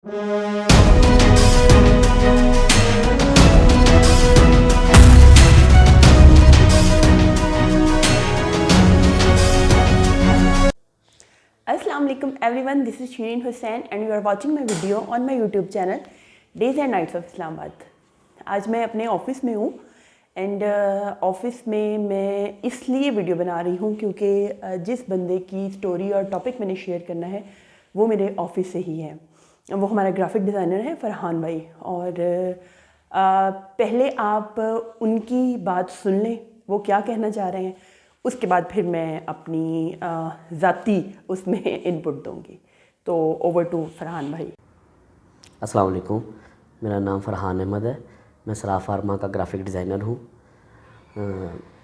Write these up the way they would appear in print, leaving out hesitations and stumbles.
Assalamu alaikum everyone, this is Shireen Hussain and you are watching my video on my YouTube channel Days and Nights of Islamabad. आज मैं अपने office में हूँ and office में मैं इसलिए video बना रही हूँ क्योंकि जिस बंदे की स्टोरी और टॉपिक मैंने शेयर करना है वो मेरे ऑफिस से ही है। वो हमारा ग्राफिक डिज़ाइनर है फरहान भाई। और पहले आप उनकी बात सुन लें वो क्या कहना चाह रहे हैं, उसके बाद फिर मैं अपनी ज़ाती उसमें इनपुट दूंगी। तो ओवर टू फरहान भाई। अस्सलाम वालेकुम, मेरा नाम फरहान अहमद है। मैं सराफ फार्मा का ग्राफिक डिज़ाइनर हूँ।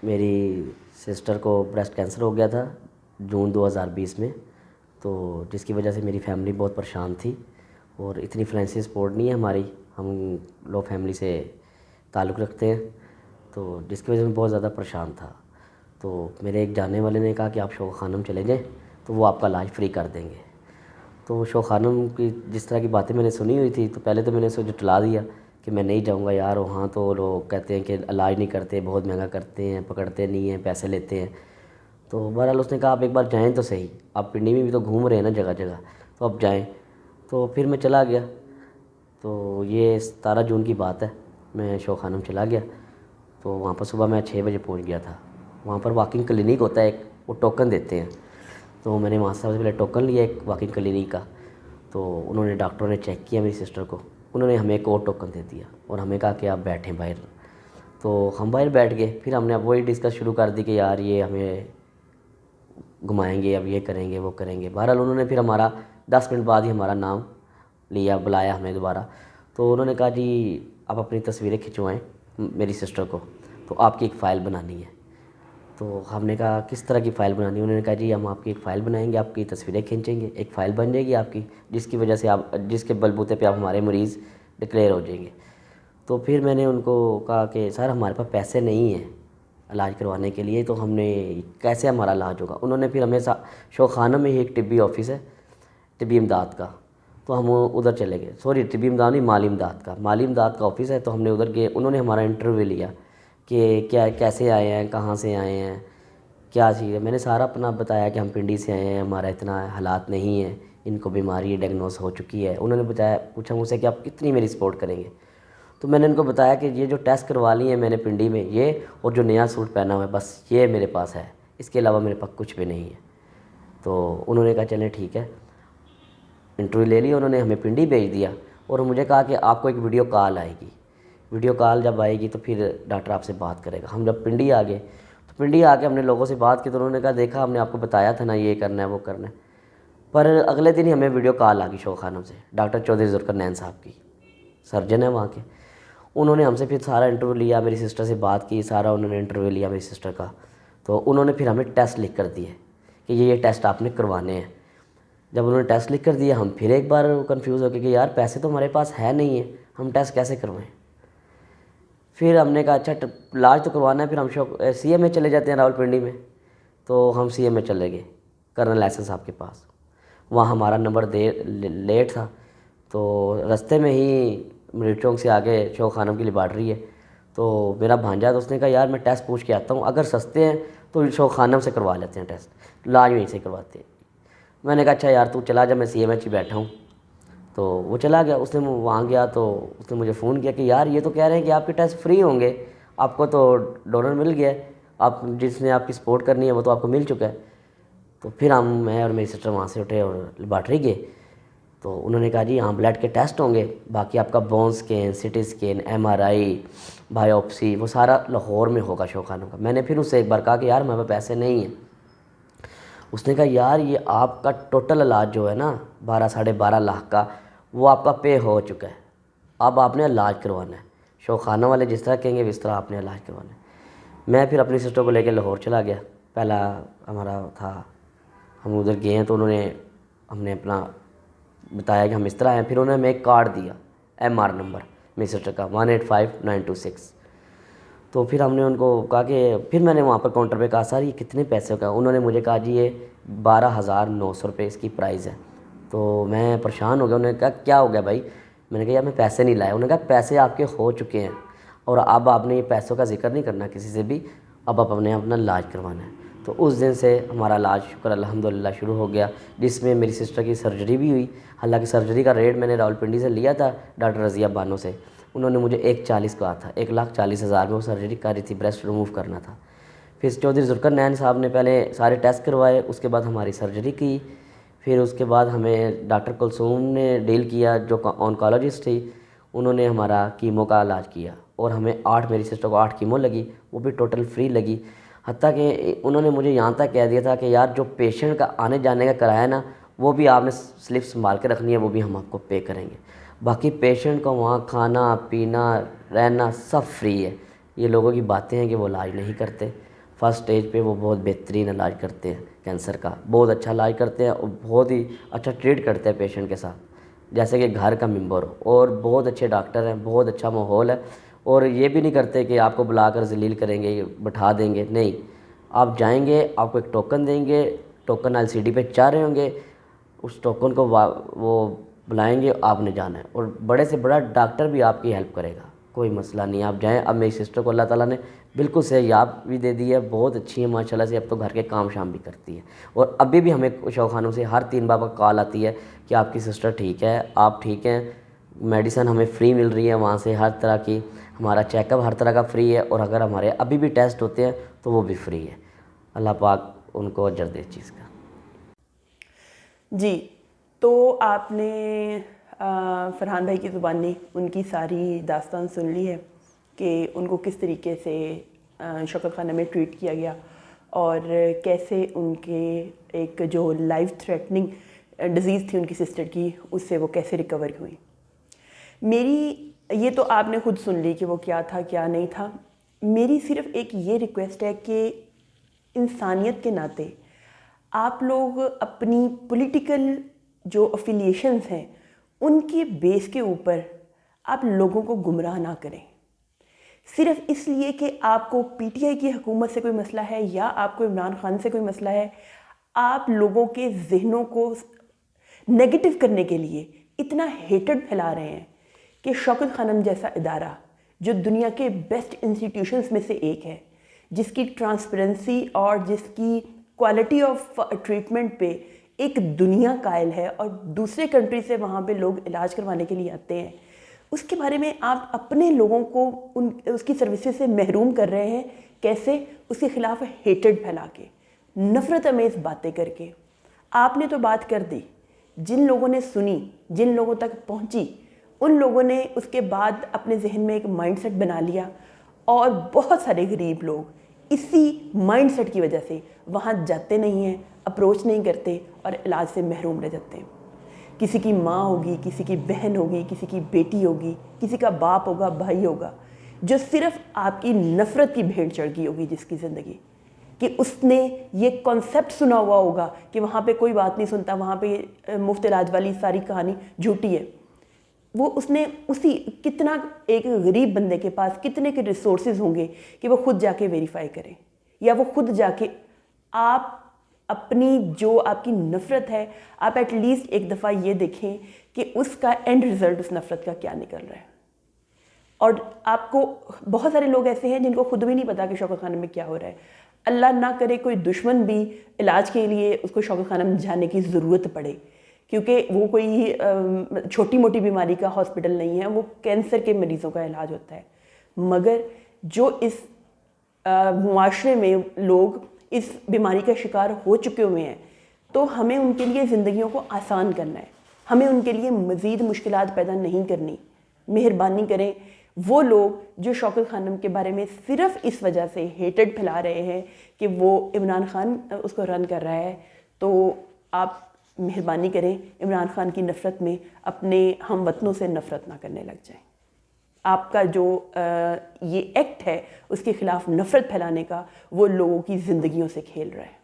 मेरी सिस्टर को ब्रेस्ट कैंसर हो गया था जून 2020 में, तो जिसकी वजह से मेरी फैमिली बहुत परेशान थी और इतनी फाइनेंशियल सपोर्ट नहीं है हमारी। हम लो फैमिली से ताल्लुक़ रखते हैं, तो जिसकी वजह से मैं बहुत ज़्यादा परेशान था। तो मेरे एक जानने वाले ने कहा कि आप शौक़ खानम चले जाएँ तो वो आपका इलाज फ्री कर देंगे। तो शौक़ खानम की जिस तरह की बातें मैंने सुनी हुई थी, तो पहले तो मैंने उसे जुटला दिया कि मैं नहीं जाऊंगा यार, वहाँ तो लोग कहते हैं कि इलाज नहीं करते, बहुत महंगा करते हैं, पकड़ते नहीं हैं, पैसे लेते हैं। तो बहरहाल उसने कहा आप एक बार जाएँ तो सही, आप पिंडी में भी तो घूम रहे हैं ना जगह जगह, तो आप जाएँ। तो फिर मैं चला गया। तो ये 17 जून की बात है, मैं शौक़ खानम चला गया। तो वहाँ पर सुबह मैं 6 बजे पहुँच गया था। वहाँ पर वॉकिंग क्लिनिक होता है एक, वो टोकन देते हैं। तो मैंने वहाँ से सबसे पहले टोकन लिया एक वॉकिंग क्लिनिक का। तो उन्होंने डॉक्टरों ने चेक किया मेरी सिस्टर को, उन्होंने हमें एक और टोकन दे दिया और हमें कहा कि आप बैठें बाहर। तो हम बाहर बैठ गए। फिर हमने अब वही डिस्कस शुरू कर दी कि यार ये हमें घुमाएंगे, अब ये करेंगे वो करेंगे। बहरहाल उन्होंने फिर हमारा 10 मिनट बाद ही हमारा नाम लिया, बुलाया हमें दोबारा। तो उन्होंने कहा जी आप अपनी तस्वीरें खिंचवाएँ मेरी सिस्टर को, तो आपकी एक फ़ाइल बनानी है। तो हमने कहा किस तरह की फ़ाइल बनानी है? उन्होंने कहा जी हम आपकी एक फ़ाइल बनाएंगे, आपकी तस्वीरें खींचेंगे, एक फ़ाइल बन जाएगी आपकी, जिसकी वजह से आप, जिसके बलबूते पे आप हमारे मरीज़ डिक्लेयर हो जाएंगे। तो फिर मैंने उनको कहा कि सर हमारे पास पैसे नहीं हैं इलाज करवाने के लिए, तो हमने कैसे हमारा इलाज होगा? उन्होंने फिर हमें शौक़ खानम में ही एक तिब्बी ऑफिस है, तिब्बी इमदाद का, तो हम उधर चले गए। सॉरी तिब्बी इमदाद नहीं, माली इमदाद का, माली इमदाद का ऑफिस है। तो हमने उधर गए, उन्होंने हमारा इंटरव्यू लिया कि क्या कैसे आए हैं, कहाँ से आए हैं, क्या चीज़ है। मैंने सारा अपना बताया कि हम पिंडी से आए हैं, हमारा इतना हालात नहीं है, इनको बीमारी डायग्नोस हो चुकी है। उन्होंने बताया, पूछा मुझसे कि आप कितनी मेरी सपोर्ट करेंगे? तो मैंने उनको बताया कि ये जो टेस्ट करवा लिए हैं मैंने पिंडी में, ये और जो नया सूट पहना हुआ है, बस ये मेरे पास है, इसके अलावा मेरे पास कुछ भी नहीं है। तो उन्होंने कहा चलें ठीक है। इंटरव्यू ले लिया, उन्होंने हमें पिंडी भेज दिया और मुझे कहा कि आपको एक वीडियो कॉल आएगी, वीडियो कॉल जब आएगी तो फिर डॉक्टर आपसे बात करेगा। हम जब पिंडी आ गए, तो पिंडी आके हमने लोगों से बात की, तो उन्होंने कहा देखा हमने आपको बताया था ना ये करना है वो करना है। पर अगले दिन ही हमें वीडियो कॉल आ गई शौक़ खानम से, डॉक्टर चौधरी ज़ुल्फ़िकार साहब की, सर्जन है वहाँ के। उन्होंने हमसे फिर सारा इंटरव्यू लिया, मेरी सिस्टर से बात की, सारा उन्होंने इंटरव्यू लिया मेरी सिस्टर का। तो उन्होंने फिर हमें टेस्ट लिख कर दिए कि ये टेस्ट आपने करवाने हैं। जब उन्होंने टेस्ट लिख कर दिया, हम फिर एक बार कन्फ्यूज़ हो गए कि यार पैसे तो हमारे पास है नहीं है, हम टेस्ट कैसे करवाएं? फिर हमने कहा अच्छा इलाज तो करवाना है, फिर हम CM में चले जाते हैं रावलपिंडी में। तो हम CM में चले गए कर्नल लाइसेंस साहब के पास। वहाँ हमारा नंबर लेट था, तो रास्ते में ही मरीज चौक से आगे शौक़ खानम की लेबॉर्ट्री है। तो मेरा भांजा, तो उसने कहा यार मैं टेस्ट पूछ के आता हूँ, अगर सस्ते हैं तो शौक़ खानम से करवा लेते हैं टेस्ट, इलाज वहीं से करवाते हैं। मैंने कहा अच्छा यार तू चला जा, मैं CMH ही बैठा हूँ। तो वो चला गया, उसने वहाँ गया तो उसने मुझे फ़ोन किया कि यार ये तो कह रहे हैं कि आपके टेस्ट फ्री होंगे, आपको तो डोनर मिल गया है, आप जिसने आपकी सपोर्ट करनी है वो तो आपको मिल चुका है। तो फिर मैं और मेरी सिस्टर वहाँ से उठे और लेबॉर्ट्री गए। तो उन्होंने कहा जी यहाँ ब्लड के टेस्ट होंगे, बाकी आपका bone scan, CT scan, MRI, biopsy वो सारा लाहौर में होगा शौक़ खानम का। मैंने फिर उससे एक बार कहा कि यार मेरे पास पैसे नहीं हैं। उसने कहा यार ये आपका टोटल इलाज जो है ना 12-12.5 लाख का, वो आपका पे हो चुका है, अब आपने इलाज करवाना है। शौक़ खानम वाले जिस तरह कहेंगे इस तरह आपने इलाज करवाना है। मैं फिर अपनी सिस्टर को लेकर लाहौर चला गया। पहला हमारा था, हम उधर गए हैं तो हमने अपना बताया कि हम इस तरह हैं। फिर उन्होंने हमें एक कार्ड दिया, MR नंबर मेरी सिस्टर का 185926। तो फिर हमने उनको कहा कि फिर मैंने वहाँ पर काउंटर पे कहा सर ये कितने पैसे का? उन्होंने मुझे कहा जी ये 12,900 रुपये इसकी प्राइस है। تو میں پریشان ہو گیا. انہوں نے کہا کیا ہو گیا بھائی؟ میں نے کہا یار میں پیسے نہیں لایا. انہوں نے کہا پیسے آپ کے ہو چکے ہیں اور اب آپ نے یہ پیسوں کا ذکر نہیں کرنا کسی سے بھی, اب آپ نے اپنا علاج کروانا ہے. تو اس دن سے ہمارا علاج شکر الحمدللہ شروع ہو گیا, جس میں میری سسٹر کی سرجری بھی ہوئی. حالانکہ سرجری کا ریٹ میں نے راولپنڈی سے لیا تھا ڈاکٹر رضیہ بانو سے. انہوں نے مجھے 1,40,000 کہا تھا, 1,40,000 میں وہ سرجری کر رہی تھی, بریسٹ ریموو کرنا تھا. پھر چودھری ذوالقرنین صاحب نے پہلے سارے ٹیسٹ کروائے, اس کے بعد ہماری سرجری کی. پھر اس کے بعد ہمیں ڈاکٹر کلثوم نے ڈیل کیا جو آنکالوجسٹ تھی, انہوں نے ہمارا کیمو کا علاج کیا اور ہمیں میری سسٹر کو 8 کیمو لگی, وہ بھی ٹوٹل فری لگی. حتیٰ کہ انہوں نے مجھے یہاں تک کہہ دیا تھا کہ یار جو پیشنٹ کا آنے جانے کا کرایہ نا وہ بھی آپ نے سلپ سنبھال کے رکھنی ہے, وہ بھی ہم آپ کو پے کریں گے. باقی پیشنٹ کو وہاں کھانا پینا رہنا سب فری ہے. یہ لوگوں کی باتیں ہیں کہ وہ علاج نہیں کرتے. فرسٹ سٹیج پہ وہ بہت بہترین علاج کرتے ہیں کینسر کا, بہت اچھا علاج کرتے ہیں اور بہت ہی اچھا ٹریٹ کرتے ہیں پیشنٹ کے ساتھ, جیسے کہ گھر کا ممبر ہو. اور بہت اچھے ڈاکٹر ہیں, بہت اچھا ماحول ہے. اور یہ بھی نہیں کرتے کہ آپ کو بلا کر ذلیل کریں گے, بٹھا دیں گے, نہیں. آپ جائیں گے, آپ کو ایک ٹوکن دیں گے, ٹوکن LCD پہ چاہ رہے ہوں گے, اس ٹوکن کو وہ بلائیں گے, آپ نے جانا ہے. اور بڑے سے بڑا ڈاکٹر بھی آپ کی ہیلپ کرے گا, کوئی مسئلہ نہیں. آپ جائیں. اب میری سسٹر کو اللہ تعالیٰ نے بالکل صحتیاب بھی دے دی ہے, بہت اچھی ہے ماشاءاللہ سے. اب تو گھر کے کام شام بھی کرتی ہے. اور ابھی بھی ہمیں شوق خانوں سے ہر 3 بار کا کال آتی ہے کہ آپ کی سسٹر ٹھیک ہے, آپ ٹھیک ہیں. میڈیسن ہمیں فری مل رہی ہے وہاں سے, ہر طرح کی. ہمارا چیک اپ ہر طرح کا فری ہے, اور اگر ہمارے ابھی بھی ٹیسٹ ہوتے ہیں تو وہ بھی فری ہے. اللہ پاک ان کو اجر دے اس چیز کا. جی, تو آپ نے فرحان بھائی کی زبانی ان کی ساری داستان سن لی ہے کہ ان کو کس طریقے سے شوکت خانہ میں ٹریٹ کیا گیا اور کیسے ان کے ایک جو لائف تھریٹننگ ڈیزیز تھی ان کی سسٹر کی, اس سے وہ کیسے ریکور ہوئی. میری یہ تو آپ نے خود سن لی کہ وہ کیا تھا کیا نہیں تھا. میری صرف ایک یہ ریکویسٹ ہے کہ انسانیت کے ناطے آپ لوگ اپنی پولیٹیکل جو افیلیشنز ہیں ان کے بیس کے اوپر آپ لوگوں کو گمراہ نہ کریں, صرف اس لیے کہ آپ کو PTI کی حکومت سے کوئی مسئلہ ہے یا آپ کو عمران خان سے کوئی مسئلہ ہے. آپ لوگوں کے ذہنوں کو نیگیٹو کرنے کے لیے اتنا ہیٹڈ پھیلا رہے ہیں کہ شوکت خانم جیسا ادارہ جو دنیا کے بیسٹ انسٹیٹیوشنز میں سے ایک ہے, جس کی ٹرانسپیرنسی اور جس کی کوالٹی آف ٹریٹمنٹ پہ ایک دنیا قائل ہے, اور دوسرے کنٹری سے وہاں پہ لوگ علاج کروانے کے لیے آتے ہیں, اس کے بارے میں آپ اپنے لوگوں کو اس کی سروسز سے محروم کر رہے ہیں. کیسے؟ اس کے خلاف ہیٹڈ پھیلا کے, نفرت امیز باتیں کر کے. آپ نے تو بات کر دی, جن لوگوں نے سنی, جن لوگوں تک پہنچی, ان لوگوں نے اس کے بعد اپنے ذہن میں ایک مائنڈ سیٹ بنا لیا, اور بہت سارے غریب لوگ اسی مائنڈ سیٹ کی وجہ سے وہاں جاتے نہیں ہیں, اپروچ نہیں کرتے اور علاج سے محروم رہ جاتے ہیں. کسی کی ماں ہوگی, کسی کی بہن ہوگی, کسی کی بیٹی ہوگی, کسی کا باپ ہوگا, بھائی ہوگا, جو صرف آپ کی نفرت کی بھیڑ چڑھ گئی ہوگی جس کی زندگی, کہ اس نے یہ کانسیپٹ سنا ہوا ہوگا کہ وہاں پہ کوئی بات نہیں سنتا, وہاں پہ مفت علاج والی ساری کہانی جھوٹی ہے. وہ اس نے اسی کتنا ایک غریب بندے کے پاس کتنے کے ریسورسز ہوں گے کہ وہ خود جا کے ویریفائی کریں, یا وہ خود جا کے آپ اپنی جو آپ کی نفرت ہے آپ ایٹ لیسٹ ایک دفعہ یہ دیکھیں کہ اس کا اینڈ رزلٹ اس نفرت کا کیا نکل رہا ہے. اور آپ کو بہت سارے لوگ ایسے ہیں جن کو خود بھی نہیں پتا کہ شوکت خانہ میں کیا ہو رہا ہے. اللہ نہ کرے کوئی دشمن بھی علاج کے لیے اس کو شوکت خانہ میں جانے کی ضرورت پڑے, کیونکہ وہ کوئی چھوٹی موٹی بیماری کا ہاسپٹل نہیں ہے, وہ کینسر کے مریضوں کا علاج ہوتا ہے. مگر جو اس معاشرے میں لوگ اس بیماری کا شکار ہو چکے ہوئے ہیں, تو ہمیں ان کے لیے زندگیوں کو آسان کرنا ہے, ہمیں ان کے لیے مزید مشکلات پیدا نہیں کرنی. مہربانی کریں, وہ لوگ جو شوکت خانم کے بارے میں صرف اس وجہ سے ہیٹڈ پھیلا رہے ہیں کہ وہ عمران خان اس کو رن کر رہا ہے, تو آپ مہربانی کریں عمران خان کی نفرت میں اپنے ہم وطنوں سے نفرت نہ کرنے لگ جائیں. آپ کا جو یہ ایکٹ ہے اس کے خلاف نفرت پھیلانے کا, وہ لوگوں کی زندگیوں سے کھیل رہا ہے.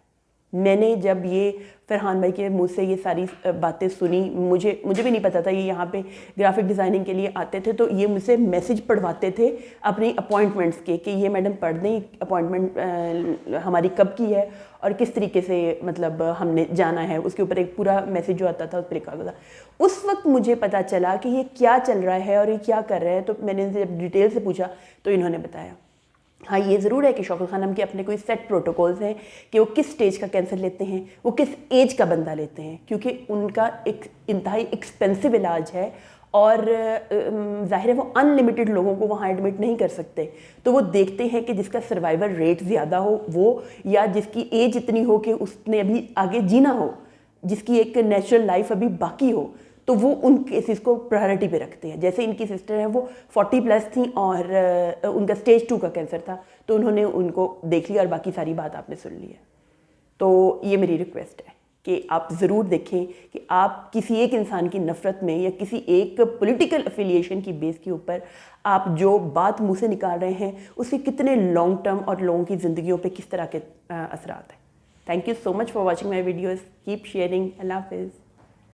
मैंने जब ये फरहान भाई के मुंह से ये सारी बातें सुनी, मुझे भी नहीं पता था ये यहाँ पे ग्राफिक डिज़ाइनिंग के लिए आते थे, तो ये मुझसे मैसेज पढ़वाते थे अपनी अपॉइंटमेंट्स के कि ये मैडम पढ़ दें अपॉइंटमेंट हमारी कब की है और किस तरीके से मतलब हमने जाना है, उसके ऊपर एक पूरा मैसेज जो आता था उस पर लिखा होता था। उस वक्त मुझे पता चला कि ये क्या चल रहा है और ये क्या कर रहे हैं, तो मैंने इनसे जब डिटेल से पूछा तो इन्होंने बताया। हाँ, ये ज़रूर है कि शौकत खानम के अपने कोई सेट प्रोटोकॉल्स हैं कि वो किस स्टेज का कैंसर लेते हैं, वो किस एज का बंदा लेते हैं, क्योंकि उनका एक इंतहाई एक्सपेंसिव इलाज है और ज़ाहिर है वो अनलिमिटेड लोगों को वहाँ एडमिट नहीं कर सकते। तो वो देखते हैं कि जिसका सर्वाइवल रेट ज़्यादा हो वो, या जिसकी एज इतनी हो कि उसने अभी आगे जीना हो, जिसकी एक नेचुरल लाइफ अभी बाकी हो, तो वो उन केसेस को प्रायोरिटी पे रखते हैं। जैसे इनकी सिस्टर है वो 40+ थी और उनका स्टेज 2 का कैंसर था, तो उन्होंने उनको देख लिया और बाकी सारी बात आपने सुन ली है। तो ये मेरी रिक्वेस्ट है कि आप ज़रूर देखें कि आप किसी एक इंसान की नफ़रत में या किसी एक पॉलिटिकल एफिलिएशन की बेस के ऊपर आप जो बात मुँह से निकाल रहे हैं उसके कितने लॉन्ग टर्म और लोगों की ज़िंदगियों पर किस तरह के असरात हैं। Thank you so much for watching my videos. Keep sharing. अल्लाह हाफिज़।